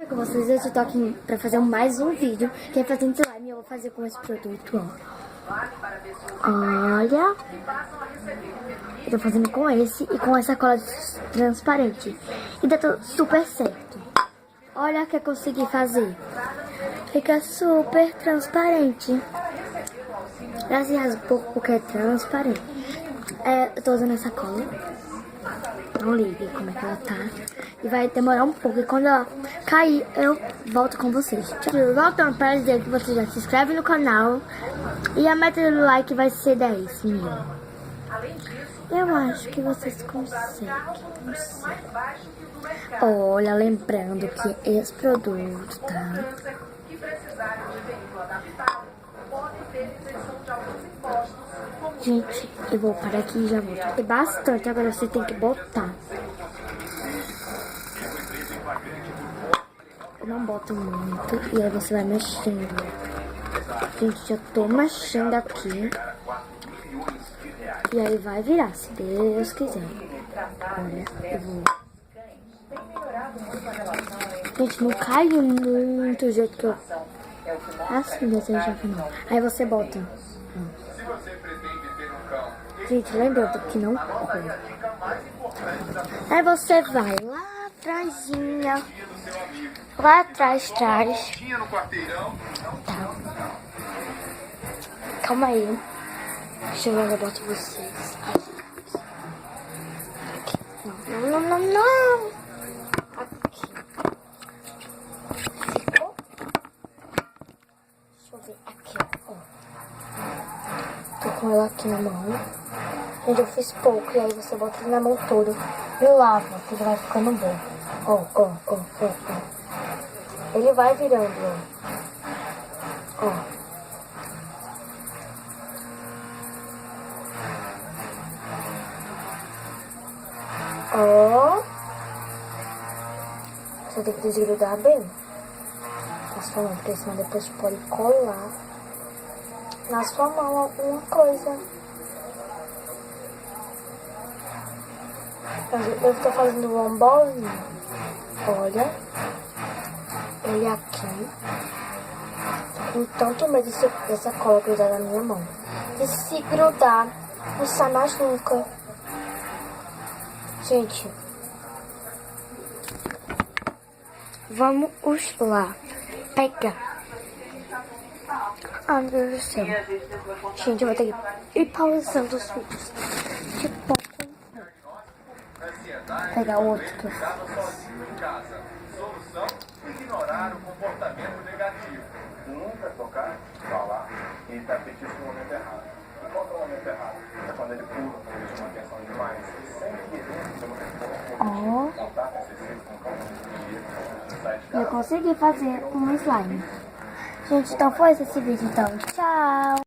Com vocês, eu tô aqui pra fazer mais um vídeo que é fazendo slime. Eu vou fazer com esse produto, ó. Olha, eu tô fazendo com esse e com essa cola transparente e dá tudo super certo. Olha o que eu consegui fazer, fica super transparente. Graças um pouco porque é transparente. Eu tô usando essa cola, não ligue como é que ela tá. E vai demorar um pouco. E quando ela cair, eu volto com vocês. Voltando para dizer que você já se inscreve no canal. E a meta do like vai ser 10 mil. Eu acho que vocês conseguem. Não sei. Olha, lembrando que esse produto, tá? Gente, eu vou parar aqui e já volto. É bastante, agora você tem que botar. Eu não boto muito e aí você vai mexendo. Gente, já tô mexendo aqui. E aí vai virar, se Deus quiser. Olha, eu vou. Gente, não cai muito o jeito que eu... Assim, desejável não. Aí você bota. Gente, lembrando que não corre. Aí você vai lá atrasinha. Lá atrás. Tá. Calma aí. Deixa eu ver, eu boto vocês. Aqui. Não. Aqui. Ficou? Deixa eu ver. Aqui, ó. Tô com ela aqui na mão. Gente, eu fiz pouco. E aí você bota ele na mão toda. E lava, que ele vai ficando bom. Ó. Ele vai virando, ó. Ó. Você tem que desgrudar bem. Tá falando, porque senão depois pode colar na sua mão alguma coisa. Eu tô fazendo um bolinho. Olha. Ele aqui. Com tanto medo dessa cola grudar na minha mão. E se grudar, não sai mais nunca. Gente. Vamos lá. Pegar. Ai, meu Deus do céu. Gente, eu vou ter que ir pausando os vídeos. Tipo, pegar o outro que eu fiz. Ignorar o comportamento negativo. Nunca tocar, falar e repetir o momento errado. E qual é o momento errado? É quando ele pula, quando ele chama atenção demais. Sem querer, contato excessivo com eu consegui fazer um slime. Gente, então foi esse vídeo, então. Tchau!